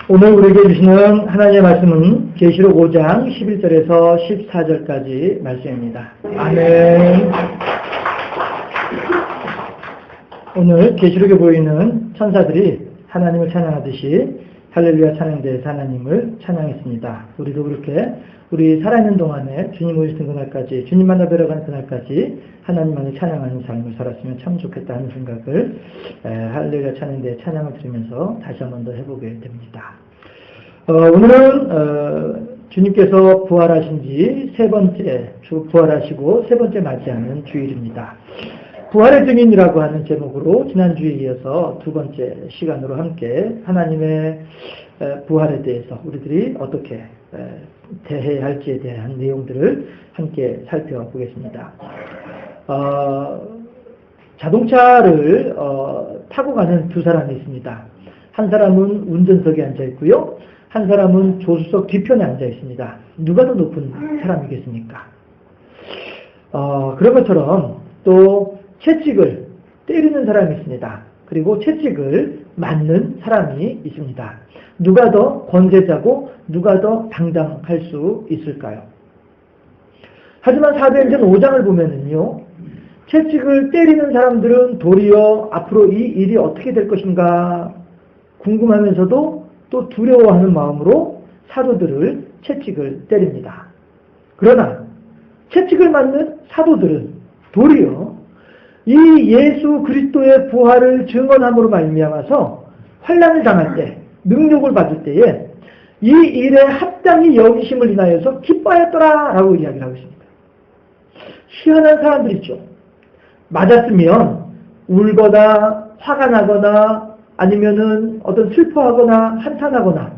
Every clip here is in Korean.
오늘 우리에게 주시는 하나님의 말씀은 계시록 5장 11절에서 14절까지 말씀입니다. 아멘. 오늘 계시록에 보이는 천사들이 하나님을 찬양하듯이 할렐루야 찬양대에서 하나님을 찬양했습니다. 우리도 그렇게 우리 살아있는 동안에 주님 오시는 그날까지, 주님 만나 뵈러 가는 그날까지 하나님만을 찬양하는 삶을 살았으면 참 좋겠다는 생각을 할렐루야 찬양대의 찬양을 들으면서 다시 한 번 더 해보게 됩니다. 오늘은 주님께서 부활하신 지 세 번째, 부활하시고 세 번째 맞이하는 주일입니다. 부활의 증인이라고 하는 제목으로 지난주에 이어서 두 번째 시간으로 함께 하나님의 부활에 대해서 우리들이 어떻게 대해야 할지에 대한 내용들을 함께 살펴보겠습니다. 자동차를 타고 가는 두 사람이 있습니다. 한 사람은 운전석에 앉아 있고요. 한 사람은 조수석 뒤편에 앉아 있습니다. 누가 더 높은 사람이겠습니까? 그런 것처럼 또 채찍을 때리는 사람이 있습니다. 그리고 채찍을 맞는 사람이 있습니다. 누가 더 권세자고 누가 더 당당할 수 있을까요? 하지만 사도행전 5장을 보면은요, 채찍을 때리는 사람들은 도리어 앞으로 이 일이 어떻게 될 것인가 궁금하면서도 또 두려워하는 마음으로 사도들을 채찍을 때립니다. 그러나 채찍을 맞는 사도들은 도리어 이 예수 그리스도의 부활을 증언함으로 말미암아서 환난을 당할 때, 능력을 받을 때에 이 일에 합당히 여기심을 인하여서 기뻐하였더라 라고 이야기를 하고 있습니다. 희한한 사람들이죠. 맞았으면 울거나 화가 나거나 아니면은 어떤 슬퍼하거나 한탄하거나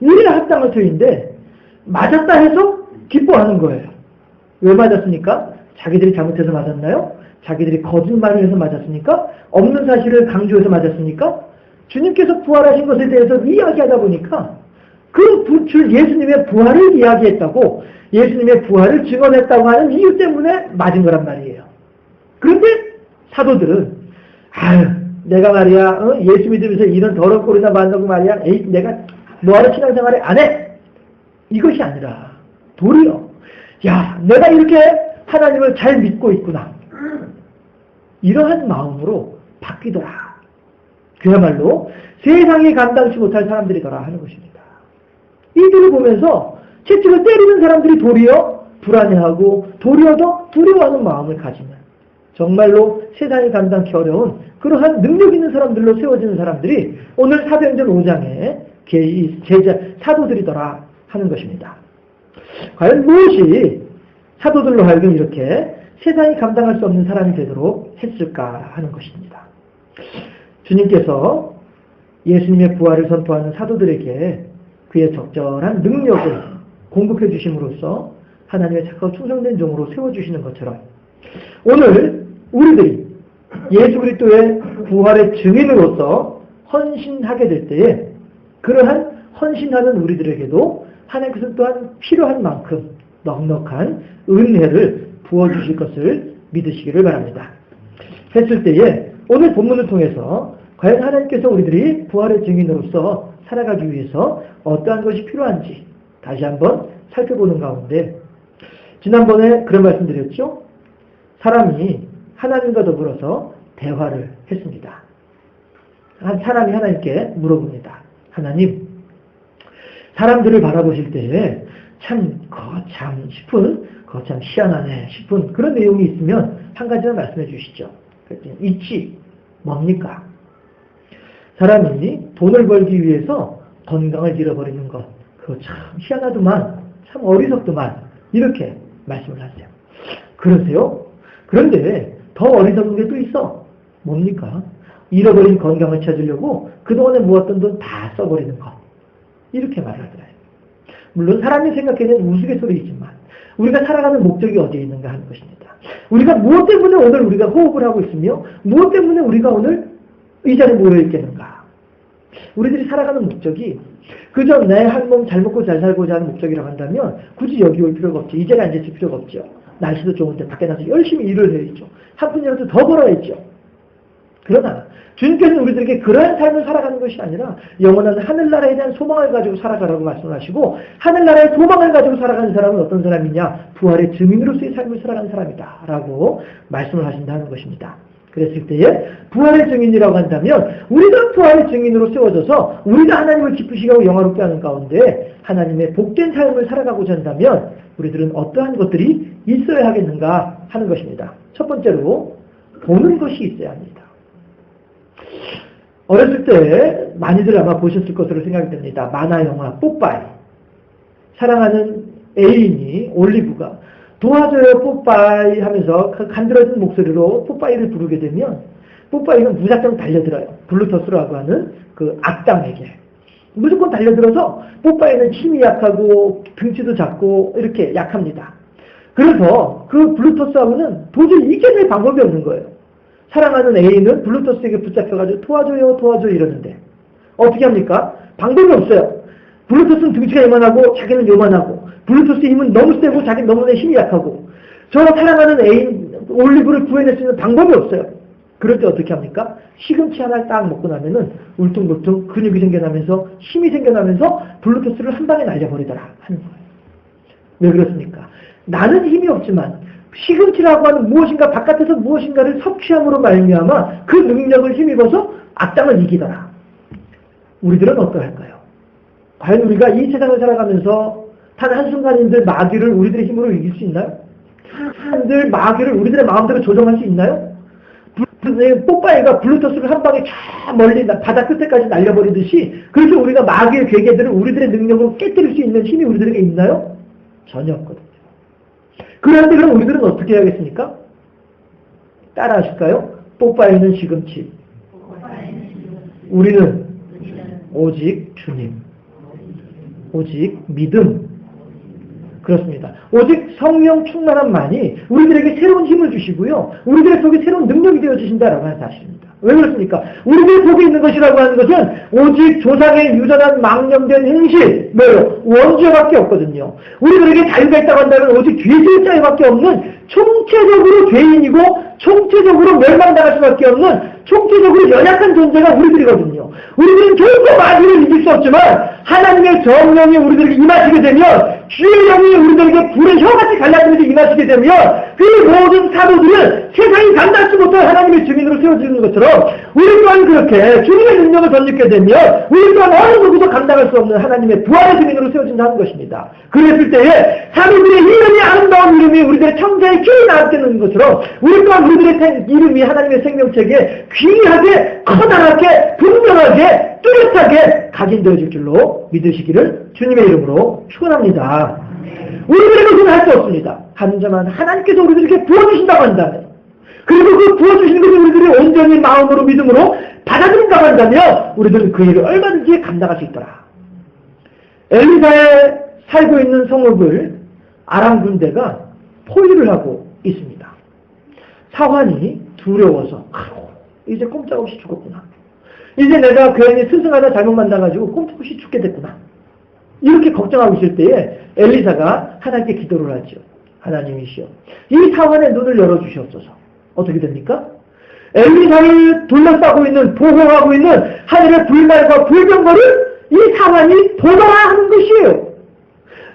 일에 합당한 터인데 맞았다 해서 기뻐하는 거예요. 왜 맞았습니까? 자기들이 잘못해서 맞았나요? 자기들이 거짓말을 해서 맞았습니까? 없는 사실을 강조해서 맞았습니까? 주님께서 부활하신 것에 대해서 이야기하다 보니까 그 예수님의 부활을 이야기했다고, 예수님의 부활을 증언했다고 하는 이유 때문에 맞은 거란 말이에요. 그런데 사도들은 내가 말이야 예수 믿으면서 이런 더러운 꼴이나 만나고 말이야 내가 뭐하러 신앙생활을 안 해? 이것이 아니라 도리어 내가 이렇게 하나님을 잘 믿고 있구나, 이러한 마음으로 바뀌더라. 그야말로 세상이 감당치 못할 사람들이더라 하는 것입니다. 이들을 보면서 채찍을 때리는 사람들이 도리어 불안해하고 도리어 더 두려워하는 마음을 가지는, 정말로 세상이 감당치 어려운 그러한 능력 있는 사람들로 세워지는 사람들이 오늘 사도행전 5장의 사도들이더라 하는 것입니다. 과연 무엇이 사도들로 하여금 이렇게 세상이 감당할 수 없는 사람이 되도록 했을까 하는 것입니다. 주님께서 예수님의 부활을 선포하는 사도들에게 그의 적절한 능력을 공급해 주심으로써 하나님의 착하고 충성된 종으로 세워주시는 것처럼 오늘 우리들이 예수 그리스도의 부활의 증인으로서 헌신하게 될 때에 그러한 헌신하는 우리들에게도 하나님께서 또한 필요한 만큼 넉넉한 은혜를 부어주실 것을 믿으시기를 바랍니다. 했을 때에 오늘 본문을 통해서 과연 하나님께서 우리들이 부활의 증인으로서 살아가기 위해서 어떠한 것이 필요한지 다시 한번 살펴보는 가운데, 지난번에 그런 말씀드렸죠. 사람이 하나님과 더불어서 대화를 했습니다. 한 사람이 하나님께 물어봅니다. 하나님, 사람들을 바라보실 때에 참 희한하네 싶은 그런 내용이 있으면 한 가지만 말씀해 주시죠. 그랬더니 있지. 뭡니까? 사람이 돈을 벌기 위해서 건강을 잃어버리는 것, 그거 참 희한하더만, 참 어리석더만, 이렇게 말씀을 하세요. 그러세요? 그런데 더 어리석은 게 또 있어. 뭡니까? 잃어버린 건강을 찾으려고 그동안에 모았던 돈 다 써버리는 것, 이렇게 말하더라고요. 물론 사람이 생각해낸 우스갯소리이지만 우리가 살아가는 목적이 어디에 있는가 하는 것입니다. 우리가 무엇 때문에 오늘 우리가 호흡을 하고 있으며 무엇 때문에 우리가 오늘 이 자리에 모여있겠는가. 우리들이 살아가는 목적이 그저 내 한 몸 잘 먹고 잘 살고자 하는 목적이라고 한다면 굳이 여기 올 필요가 없죠. 이 자리에 앉아있을 필요가 없죠. 날씨도 좋은데 밖에 나서 열심히 일을 해야죠. 한 푼이라도 더 벌어야죠. 그러나 주님께서는 우리들에게 그러한 삶을 살아가는 것이 아니라 영원한 하늘나라에 대한 소망을 가지고 살아가라고 말씀하시고, 하늘나라의 소망을 가지고 살아가는 사람은 어떤 사람이냐? 부활의 증인으로서의 삶을 살아가는 사람이다 라고 말씀을 하신다는 것입니다. 그랬을 때에 부활의 증인이라고 한다면 우리가 부활의 증인으로 세워져서 우리가 하나님을 기쁘시게 하고 영화롭게 하는 가운데 하나님의 복된 삶을 살아가고자 한다면 우리들은 어떠한 것들이 있어야 하겠는가 하는 것입니다. 첫 번째로 보는 것이 있어야 합니다. 어렸을 때 많이들 아마 보셨을 것으로 생각이 됩니다. 만화 영화 뽀빠이. 사랑하는 애인이 올리브가 도와줘요 뽀빠이 하면서 간드러진 목소리로 뽀빠이를 부르게 되면 뽀빠이는 무작정 달려들어요. 블루토스라고 하는 그 악당에게. 무조건 달려들어서 뽀빠이는 힘이 약하고 등치도 작고 이렇게 약합니다. 그래서 그 블루토스하고는 도저히 이겨낼 방법이 없는 거예요. 사랑하는 애인은 블루토스에게 붙잡혀가지고 도와줘요 이러는데 어떻게 합니까? 방법이 없어요. 블루토스는 등치가 요만하고 자기는 요만하고 블루토스의 힘은 너무 세고 자기는 너무나 힘이 약하고 저 사랑하는 애인 올리브를 구해낼 수 있는 방법이 없어요. 그럴 때 어떻게 합니까? 시금치 하나를 딱 먹고 나면은 울퉁불퉁 근육이 생겨나면서 힘이 생겨나면서 블루토스를 한 방에 날려버리더라 하는 거예요. 왜 그렇습니까? 나는 힘이 없지만 시금치라고 하는 무엇인가 바깥에서 무엇인가를 섭취함으로 말미암아 그 능력을 힘입어서 악당을 이기더라. 우리들은 어떠할까요? 과연 우리가 이 세상을 살아가면서 단 한순간인들 마귀를 우리들의 힘으로 이길 수 있나요? 한순간인들 마귀를 우리들의 마음대로 조정할 수 있나요? 뽀빠이가 블루토스를 한 방에 쫙 멀리 바다 끝에까지 날려버리듯이 그렇게 우리가 마귀의 괴계들을 우리들의 능력으로 깨뜨릴 수 있는 힘이 우리들에게 있나요? 전혀 없거든요. 그런데 그럼 우리들은 어떻게 해야겠습니까? 따라 하실까요? 뽀빠이는 시금치, 우리는 오직 주님, 오직 믿음. 그렇습니다. 오직 성령 충만함만이 우리들에게 새로운 힘을 주시고요. 우리들의 속에 새로운 능력이 되어주신다라고 하는 사실입니다. 왜 그렇습니까? 우리들 속에 있는 것이라고 하는 것은 오직 조상의 유전한 망령된 행실, 원죄밖에 없거든요. 우리들에게 자유가 있다고 한다면 오직 죄질 자유밖에 없는 총체적으로 죄인이고 총체적으로 멸망당할 수밖에 없는 총체적으로 연약한 존재가 우리들이거든요. 우리들은 결코 마귀를 이길 수 없지만 하나님의 정령이 우리들에게 임하시게 되면 주의 영이 우리들에게 불의 혀같이 갈라지면서 임하시게 되면 그 모든 사도들은 세상이 감당하지 못할 하나님의 증인으로 세워지는 것처럼 우리 또한 그렇게 주님의 능력을 덧입게 되면 우리 또한 어느 누구도 감당할 수 없는 하나님의 부활의 증인으로 세워진다는 것입니다. 그랬을 때에 사도들의 이름이 아름다운 이름이 우리들의 청자의 귀에 나왔게 되는 것처럼 우리 또한 우리들의 이름이 하나님의 생명책에 귀하게 커다랗게 분명하게 뚜렷하게 각인되어질 줄로 믿으시기를 주님의 이름으로 축원합니다. 우리들의 것은 할 수 없습니다. 하지만 하나님께서 우리들에게 부어주신다고 한다면 그리고 그 부어주시는 것을 우리들이 온전히 마음으로 믿음으로 받아들인다고 한다면 우리들은 그 일을 얼마든지 감당할 수 있더라. 엘리사에 살고 있는 성읍을 아람 군대가 포위를 하고 있습니다. 사환이 두려워서 이제 꼼짝없이 죽었구나. 이제 내가 괜히 스승하다 잘못 만나가지고 꼼짝없이 죽게 됐구나. 이렇게 걱정하고 있을 때에 엘리사가 하나님께 기도를 하죠. 하나님이시여, 이 사환의 눈을 열어주시옵소서. 어떻게 됩니까? 엘리사를 둘러싸고 있는, 보호하고 있는 하늘의 불말과 불병거를 이 사환이 보더라 하는 것이에요.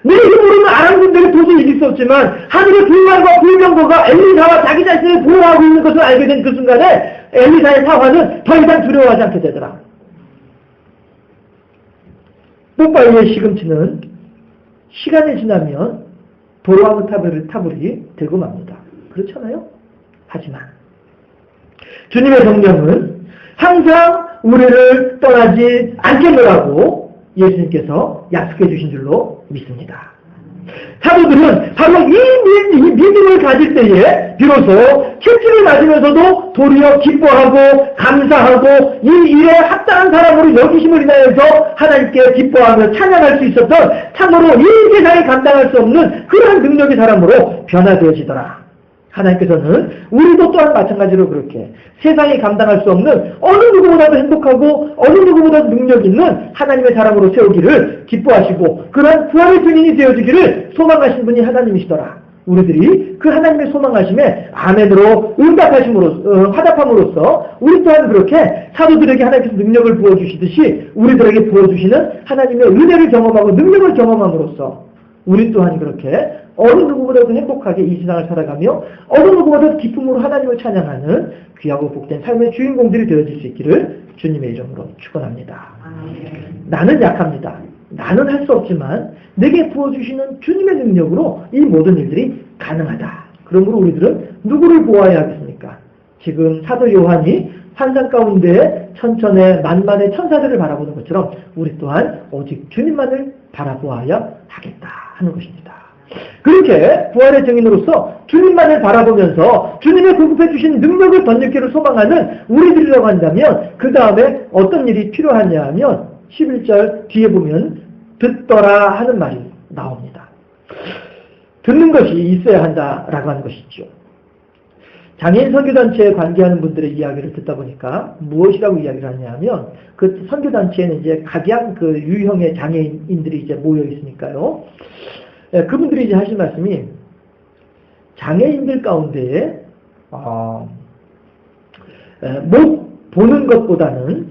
내 힘으로는 아람 군대를 도저히 이길 수 없지만 하늘의 불말과 불병거가 엘리사와 자기 자신을 보호하고 있는 것을 알게 된 그 순간에 엘리사의 사환은 더 이상 두려워하지 않게 되더라. 뽀빠이의 시금치는 시간이 지나면 도로아무 타불이 되고 맙니다. 그렇잖아요? 하지만 주님의 성령은 항상 우리를 떠나지 않겠노라고 예수님께서 약속해 주신 줄로 믿습니다. 사도들은 바로 이 믿음을 가질 때에 비로소 채찍을 맞으면서도 도리어 기뻐하고 감사하고 이 일에 합당한 사람으로 여기심을 인하여서 하나님께 기뻐하며 찬양할 수 있었던 참으로 이 세상에 감당할 수 없는 그러한 능력의 사람으로 변화되어지더라. 하나님께서는 우리도 또한 마찬가지로 그렇게 세상이 감당할 수 없는 어느 누구보다도 행복하고 어느 누구보다도 능력 있는 하나님의 사람으로 세우기를 기뻐하시고 그러한 부활의 증인이 되어지기를 소망하신 분이 하나님이시더라 우리들이 그 하나님의 소망하심에 아멘으로 화답함으로써 우리 또한 그렇게 사도들에게 하나님께서 능력을 부어주시듯이 우리들에게 부어주시는 하나님의 은혜를 경험하고 능력을 경험함으로써 우리 또한 그렇게 어느 누구보다도 행복하게 이 세상을 살아가며 어느 누구보다도 기쁨으로 하나님을 찬양하는 귀하고 복된 삶의 주인공들이 되어질 수 있기를 주님의 이름으로 축원합니다. 나는 약합니다. 나는 할 수 없지만 내게 부어주시는 주님의 능력으로 이 모든 일들이 가능하다. 그러므로 우리들은 누구를 보아야 하겠습니까? 지금 사도 요한이 환상 가운데 천천의 만만의 천사들을 바라보는 것처럼 우리 또한 오직 주님만을 바라보아야 하겠다 하는 것입니다. 그렇게 부활의 증인으로서 주님만을 바라보면서 주님의 공급해 주신 능력을 덧입기를 소망하는 우리들이라고 한다면 그 다음에 어떤 일이 필요하냐 하면 11절 뒤에 보면 듣더라 하는 말이 나옵니다. 듣는 것이 있어야 한다라고 하는 것이죠. 장애인 선교단체에 관계하는 분들의 이야기를 듣다 보니까 무엇이라고 이야기를 하냐면 그 선교단체에는 이제 각양 그 유형의 장애인들이 이제 모여 있으니까요. 그분들이 이제 하신 말씀이 장애인들 가운데 못 보는 것보다는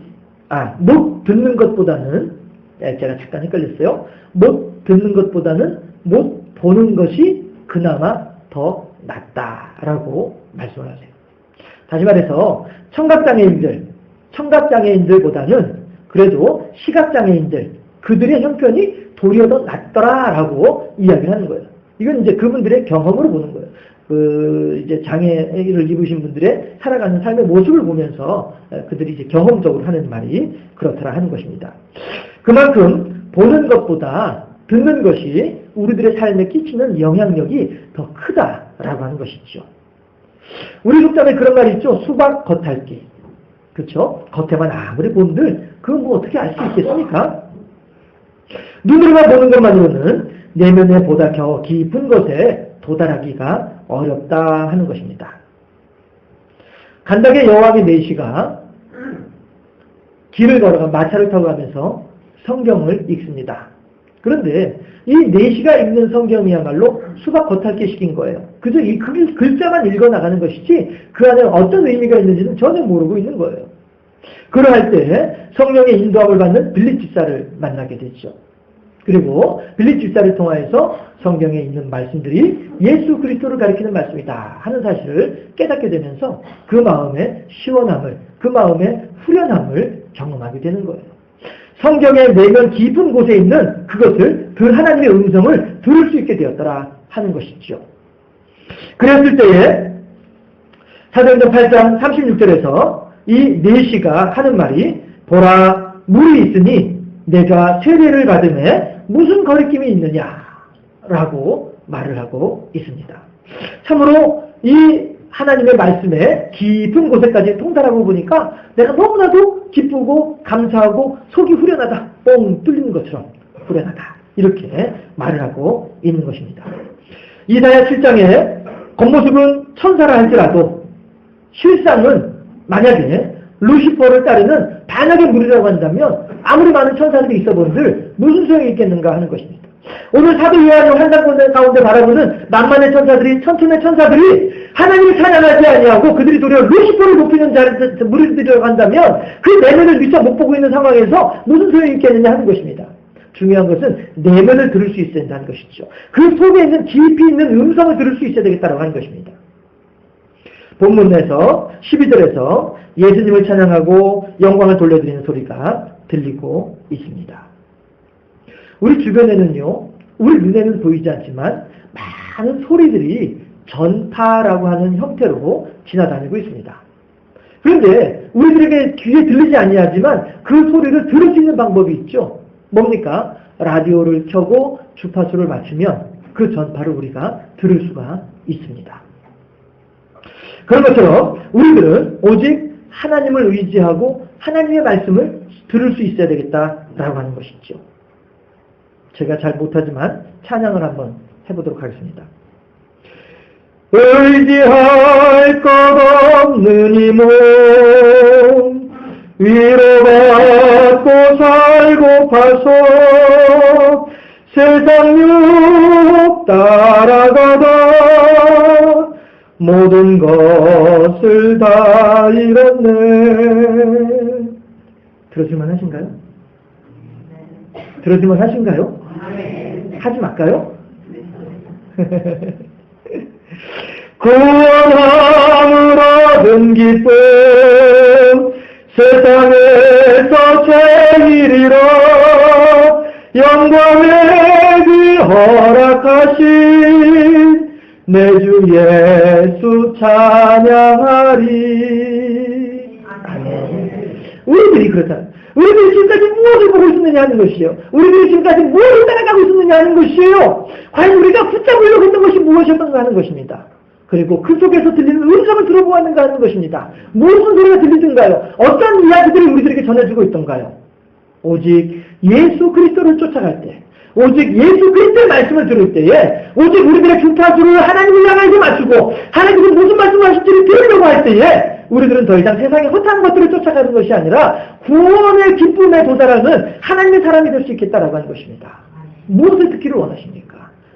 못 듣는 것보다는 제가 잠깐 헷갈렸어요. 못 듣는 것보다는 못 보는 것이 그나마 더 낫다라고 말씀을 하세요. 다시 말해서 청각장애인들보다는 그래도 시각장애인들 그들의 형편이 도리어 더 낫더라라고 이야기를 하는 거예요. 이건 이제 그분들의 경험으로 보는 거예요. 이제 장애를 입으신 분들의 살아가는 삶의 모습을 보면서 그들이 이제 경험적으로 하는 말이 그렇더라 하는 것입니다. 그만큼 보는 것보다 듣는 것이 우리들의 삶에 끼치는 영향력이 더 크다라고 하는 것이죠. 우리 속담에 그런 말이 있죠. 수박 겉핥기. 그렇죠? 겉에만 아무리 본들 그건 뭐 어떻게 알 수 있겠습니까? 눈으로만 보는 것만으로는 내면에 보다 더 깊은 것에 도달하기가 어렵다 하는 것입니다. 간닥의 여왕의 내시가 길을 걸어가 마차를 타고 가면서 성경을 읽습니다. 그런데 이 내시가 읽는 성경이야말로 수박 겉핥기 식인 거예요. 그저 이 글자만 읽어나가는 것이지 그 안에 어떤 의미가 있는지는 전혀 모르고 있는 거예요. 그러할 때 성령의 인도함을 받는 빌립 집사를 만나게 되죠. 그리고 빌립 집사를 통하여서 성경에 있는 말씀들이 예수 그리스도를 가리키는 말씀이다 하는 사실을 깨닫게 되면서 그 마음의 시원함을, 그 마음의 후련함을 경험하게 되는 거예요. 성경의 내면 깊은 곳에 있는 그것을 그 하나님의 음성을 들을 수 있게 되었더라 하는 것이죠. 그랬을 때에 사도행전 8장 36절에서 이 내시가 하는 말이 보라 물이 있으니 내가 세례를 받음에 무슨 거리낌이 있느냐라고 말을 하고 있습니다. 참으로 이 하나님의 말씀에 깊은 곳에까지 통달하고 보니까 내가 너무나도 기쁘고 감사하고 속이 후련하다. 뻥 뚫리는 것처럼 후련하다. 이렇게 말을 하고 있는 것입니다. 이사야 7장에 겉모습은 천사라 할지라도 실상은 만약에 루시퍼를 따르는 반역의 무리라고 한다면 아무리 많은 천사들이 있어 본들 무슨 소용이 있겠는가 하는 것입니다. 오늘 사도 요한이 환상 가운데 바라보는 만만의 천사들이 천천의 천사들이 하나님을 찬양하지 아니하고 그들이 도리어 루시퍼를 높이는 무리들이라고 한다면 그 내면을 미처 못 보고 있는 상황에서 무슨 소용이 있겠느냐 하는 것입니다. 중요한 것은 내면을 들을 수 있어야 한다는 것이죠. 그 속에 있는 깊이 있는 음성을 들을 수 있어야 되겠다고 하는 것입니다. 본문에서 12절에서 예수님을 찬양하고 영광을 돌려드리는 소리가 들리고 있습니다. 우리 주변에는요, 우리 눈에는 보이지 않지만 많은 소리들이 전파라고 하는 형태로 지나다니고 있습니다. 그런데 우리들에게 귀에 들리지 아니하지만 그 소리를 들을 수 있는 방법이 있죠. 뭡니까? 라디오를 켜고 주파수를 맞추면 그 전파를 우리가 들을 수가 있습니다. 그런 것처럼 우리들은 오직 하나님을 의지하고 하나님의 말씀을 들을 수 있어야 되겠다라고 하는 것이죠. 제가 잘 못하지만 찬양을 한번 해보도록 하겠습니다. 의지할 것 없는 이 몸 위로받고 살고파서 세상 따라가다 모든 것을 다 잃었네. 들어줄만 하신가요? 들어줄만 하신가요? 하지 말까요? 구원함을 얻은 기쁨 세상에서 제일이라 영광의 그 허락하신 내 주 예수 찬양하리. 아멘. 우리들이 그렇다. 우리들이 지금까지 무엇을 보고 있었느냐 하는 것이에요. 우리들이 지금까지 무엇을 따라가고 있었느냐 하는 것이에요. 과연 우리가 붙잡으려고 했던 것이 무엇이었던가 하는 것입니다. 그리고 그 속에서 들리는 음성을 들어보았는가 하는 것입니다. 무슨 소리가 들리던가요? 어떤 이야기들이 우리들에게 전해주고 있던가요? 오직 예수 그리스도를 쫓아갈 때, 오직 예수 그리스도의 말씀을 들을 때에, 오직 우리들의 주파수를 하나님을 향하게 맞추고 하나님께서 무슨 말씀을 하실지를 들으려고 할 때에 우리들은 더 이상 세상의 허탄 것들을 쫓아가는 것이 아니라 구원의 기쁨에 도달하는 하나님의 사람이 될 수 있겠다라고 하는 것입니다. 무엇을 듣기를 원하십니까?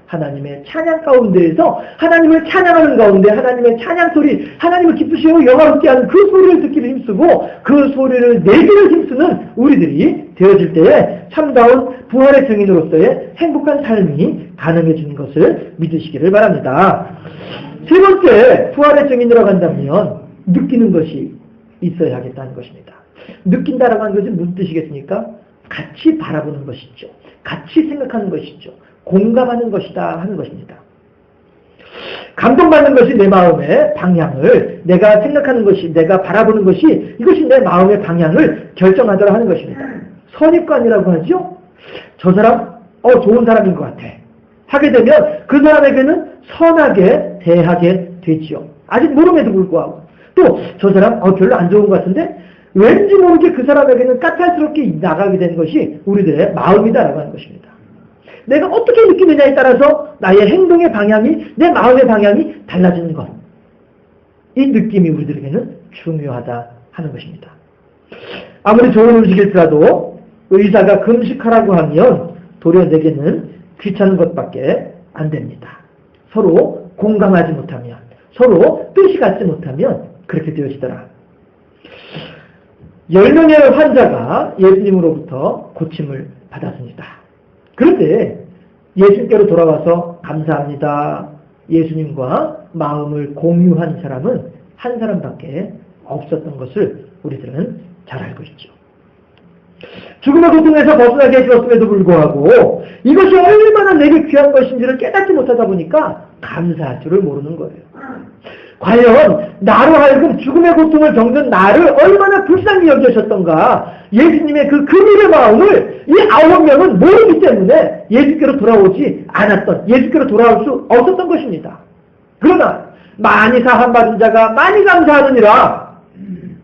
하나님의 찬양 가운데에서 하나님을 찬양하는 가운데 하나님의 찬양 소리, 하나님을 기쁘시고 영화롭게 하는 그 소리를 듣기를 힘쓰고 그 소리를 내기를 힘쓰는 우리들이 되어질 때에 참다운 부활의 증인으로서의 행복한 삶이 가능해지는 것을 믿으시기를 바랍니다. 세 번째, 부활의 증인이라고 한다면 느끼는 것이 있어야 하겠다는 것입니다. 느낀다라고 하는 것은 무슨 뜻이겠습니까? 같이 바라보는 것이죠. 같이 생각하는 것이죠. 공감하는 것이다 하는 것입니다. 감동받는 것이 내 마음의 방향을, 내가 생각하는 것이, 내가 바라보는 것이 이것이 내 마음의 방향을 결정하도록 하는 것입니다. 선입관이라고 하죠. 저 사람 좋은 사람인 것 같아 하게 되면 그 사람에게는 선하게 대하게 되지요. 아직 모름에도 불구하고 또 저 사람 별로 안 좋은 것 같은데 왠지 모르게 그 사람에게는 까탈스럽게 나가게 되는 것이 우리들의 마음이다라고 하는 것입니다. 내가 어떻게 느끼느냐에 따라서 나의 행동의 방향이, 내 마음의 방향이 달라지는 것. 이 느낌이 우리들에게는 중요하다 하는 것입니다. 아무리 좋은 음식일지라도 의사가 금식하라고 하면 도리어 내게는 귀찮은 것밖에 안 됩니다. 서로 공감하지 못하면, 서로 뜻이 같지 못하면 그렇게 되어지더라. 10명의 환자가 예수님으로부터 고침을 받았습니다. 그런데 예수님께로 돌아와서 감사합니다, 예수님과 마음을 공유한 사람은 한 사람밖에 없었던 것을 우리들은 잘 알고 있죠. 죽음의 고통에서 벗어나게 해주었음에도 불구하고 이것이 얼마나 내게 귀한 것인지를 깨닫지 못하다 보니까 감사할 줄을 모르는 거예요. 과연 나로 하여금 죽음의 고통을 겪는 나를 얼마나 불쌍히 여기셨던가. 예수님의 그 금일의 마음을 이 9명은 모르기 때문에 예수께로 돌아오지 않았던, 예수께로 돌아올 수 없었던 것입니다. 그러나 많이 사함받은 자가 많이 감사하느니라.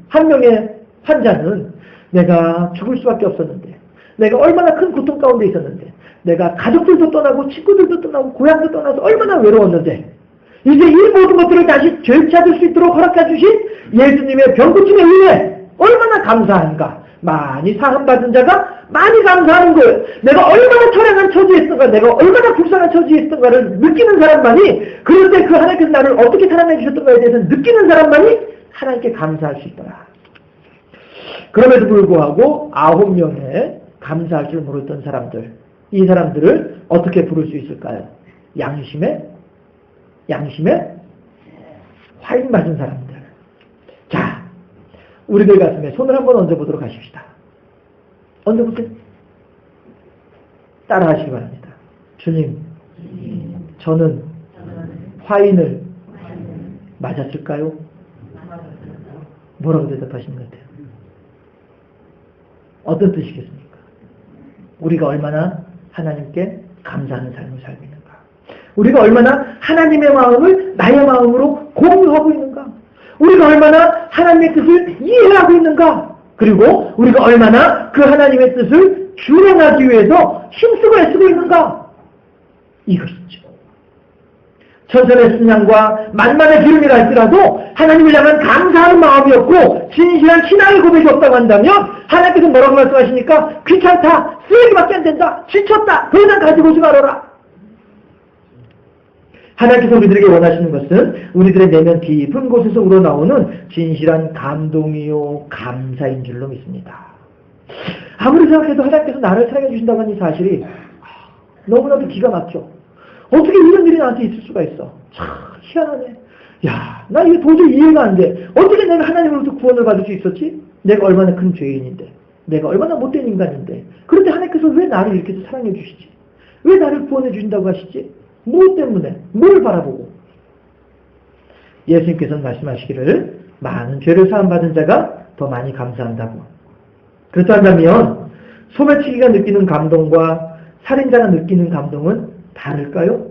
한 명의 환자는 내가 죽을 수밖에 없었는데, 내가 얼마나 큰 고통 가운데 있었는데, 내가 가족들도 떠나고 친구들도 떠나고 고향도 떠나서 얼마나 외로웠는데 이제 이 모든 것들을 다시 되찾을 수 있도록 허락해 주신 예수님의 병고침에 의해 얼마나 감사한가. 많이 사함받은 자가 많이 감사하는 거예요. 내가 얼마나 처량한 처지에 있던가, 내가 얼마나 불쌍한 처지에 있던가를 느끼는 사람만이, 그럴 때 그 하나님께서 나를 어떻게 사랑해 주셨던가에 대해서 느끼는 사람만이 하나님께 감사할 수 있더라. 그럼에도 불구하고 9명의 감사할 줄 모르던 사람들, 이 사람들을 어떻게 부를 수 있을까요? 양심에 화인 맞은 사람들. 자, 우리들 가슴에 손을 한번 얹어보도록 하십시다. 얹어보세요. 따라 하시기 바랍니다. 주님, 저는 화인을 맞았을까요? 뭐라고 대답하시는 것 같아요? 어떤 뜻이겠습니까? 우리가 얼마나 하나님께 감사하는 삶을 살고 있는가? 우리가 얼마나 하나님의 마음을 나의 마음으로 공유하고 있는가? 우리가 얼마나 하나님의 뜻을 이해하고 있는가? 그리고 우리가 얼마나 그 하나님의 뜻을 준행하기 위해서 힘쓰고 애쓰고 있는가? 이것이죠. 천선의 순양과 만만의 기름이라 할지라도 하나님을 향한 감사하는 마음이 없고 진실한 신앙의 고백이 없다고 한다면 하나님께서 뭐라고 말씀하십니까? 귀찮다, 쓰레기밖에 안 된다, 지쳤다, 더 이상 가지고 오지 말아라. 하나님께서 우리들에게 원하시는 것은 우리들의 내면 깊은 곳에서 우러나오는 진실한 감동이요 감사인 줄로 믿습니다. 아무리 생각해도 하나님께서 나를 사랑해 주신다고 하는 이 사실이 너무나도 기가 막혀. 어떻게 이런 일이 나한테 있을 수가 있어. 참 희한하네. 야, 나 이게 도저히 이해가 안 돼. 어떻게 내가 하나님으로부터 구원을 받을 수 있었지? 내가 얼마나 큰 죄인인데, 내가 얼마나 못된 인간인데, 그런데 하나님께서 왜 나를 이렇게 사랑해 주시지? 왜 나를 구원해 주신다고 하시지? 무엇 때문에? 뭘 바라보고? 예수님께서는 말씀하시기를 많은 죄를 사함받은 자가 더 많이 감사한다고. 그렇다면 소매치기가 느끼는 감동과 살인자가 느끼는 감동은 다를까요?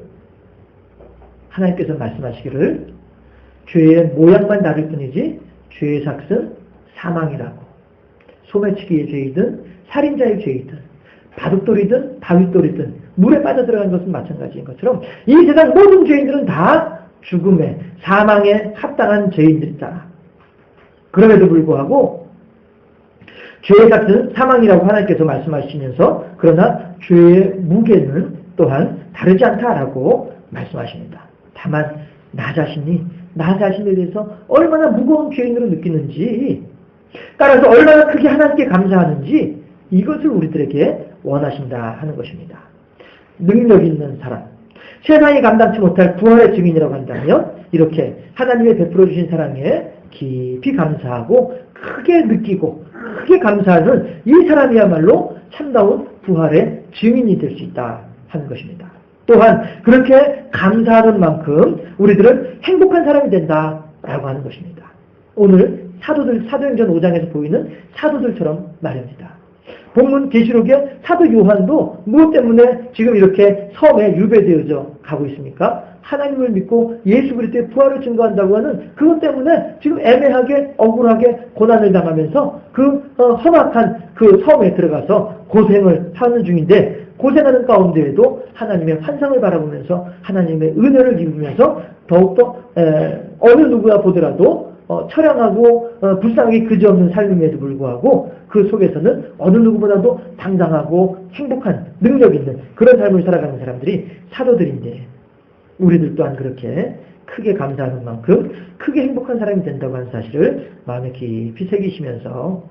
하나님께서 말씀하시기를 죄의 모양만 다를 뿐이지 죄의 삭은 사망이라고. 소매치기의 죄이든 살인자의 죄이든 바둑돌이든 바윗돌이든 물에 빠져들어간 것은 마찬가지인 것처럼 이 세상 모든 죄인들은 다 죽음에 사망에 합당한 죄인들이다. 그럼에도 불구하고 죄의 삭은 사망이라고 하나님께서 말씀하시면서 그러나 죄의 무게는 또한 다르지 않다라고 말씀하십니다. 다만 나 자신에 대해서 얼마나 무거운 죄인으로 느끼는지, 따라서 얼마나 크게 하나님께 감사하는지 이것을 우리들에게 원하신다 하는 것입니다. 능력 있는 사람, 세상이 감당치 못할 부활의 증인이라고 한다면 이렇게 하나님의 베풀어 주신 사랑에 깊이 감사하고 크게 느끼고 크게 감사하는 이 사람이야말로 참다운 부활의 증인이 될 수 있다 하는 것입니다. 또한 그렇게 감사하는 만큼 우리들은 행복한 사람이 된다라고 하는 것입니다. 오늘 사도행전 5장에서 보이는 사도들처럼 말입니다. 본문 계시록의 사도 요한도 무엇 때문에 지금 이렇게 섬에 유배되어져 가고 있습니까? 하나님을 믿고 예수 그리스도의 부활을 증거한다고 하는 그것 때문에 지금 애매하게 억울하게 고난을 당하면서 그 험악한 그 섬에 들어가서 고생을 하는 중인데, 고생하는 가운데에도 하나님의 환상을 바라보면서 하나님의 은혜를 입으면서 더욱더 어느 누구나 보더라도 처량하고 불쌍하게 그지없는 삶임에도 불구하고 그 속에서는 어느 누구보다도 당당하고 행복한 능력 있는 그런 삶을 살아가는 사람들이 사도들인데, 우리들 또한 그렇게 크게 감사하는 만큼 크게 행복한 사람이 된다고 하는 사실을 마음에 깊이 새기시면서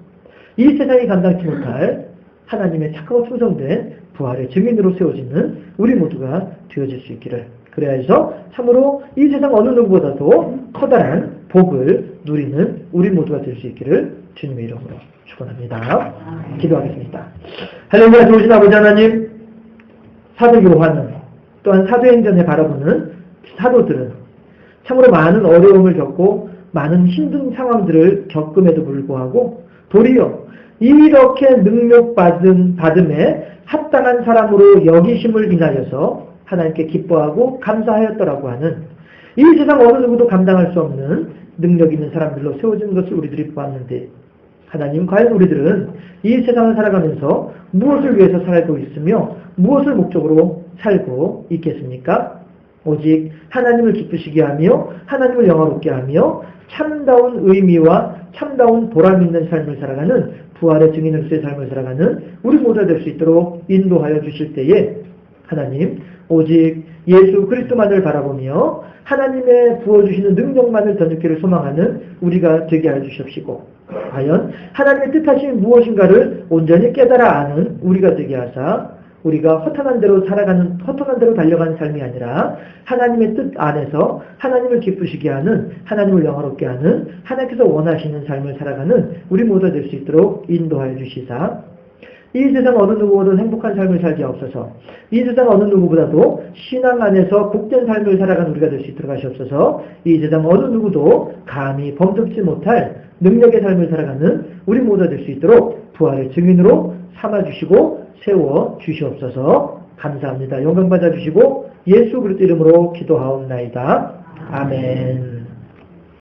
이 세상이 감당치 못할 하나님의 착하고 충성된 부활의 증인으로 세워지는 우리 모두가 되어질 수 있기를, 그래야 해서 참으로 이 세상 어느 누구보다도 커다란 복을 누리는 우리 모두가 될 수 있기를 주님의 이름으로 축원합니다. 기도하겠습니다. 할렐루야. 좋으신 아버지 하나님, 사도 요한은 또한 사도행전에 바라보는 사도들은 참으로 많은 어려움을 겪고 많은 힘든 상황들을 겪음에도 불구하고 도리어 이렇게 능력받음에 합당한 사람으로 여기심을 인하여서 하나님께 기뻐하고 감사하였더라고 하는 이 세상 어느 누구도 감당할 수 없는 능력 있는 사람들로 세워진 것을 우리들이 보았는데, 하나님, 과연 우리들은 이 세상을 살아가면서 무엇을 위해서 살고 있으며 무엇을 목적으로 살고 있겠습니까? 오직 하나님을 기쁘시게 하며 하나님을 영화롭게 하며 참다운 의미와 참다운 보람 있는 삶을 살아가는 부활의 증인으로서의 삶을 살아가는 우리 모두가 될 수 있도록 인도하여 주실 때에 하나님, 오직 예수 그리스도만을 바라보며 하나님의 부어주시는 능력만을 덧입기를 소망하는 우리가 되게 하여 주십시고, 과연 하나님의 뜻하심이 무엇인가를 온전히 깨달아 아는 우리가 되게 하사 우리가 허탄한 대로 달려가는 삶이 아니라 하나님의 뜻 안에서 하나님을 기쁘시게 하는, 하나님을 영화롭게 하는, 하나님께서 원하시는 삶을 살아가는 우리 모두가 될 수 있도록 인도하여 주시사, 이 세상 어느 누구보다도 행복한 삶을 살게 하옵소서. 이 세상 어느 누구보다도 신앙 안에서 복된 삶을 살아가는 우리가 될 수 있도록 하시옵소서. 이 세상 어느 누구도 감히 범접지 못할 능력의 삶을 살아가는 우리 모두가 될 수 있도록 부활의 증인으로 삼아주시고 세워주시옵소서. 감사합니다. 영광 받아주시고 예수 그리스도 이름으로 기도하옵나이다. 아멘.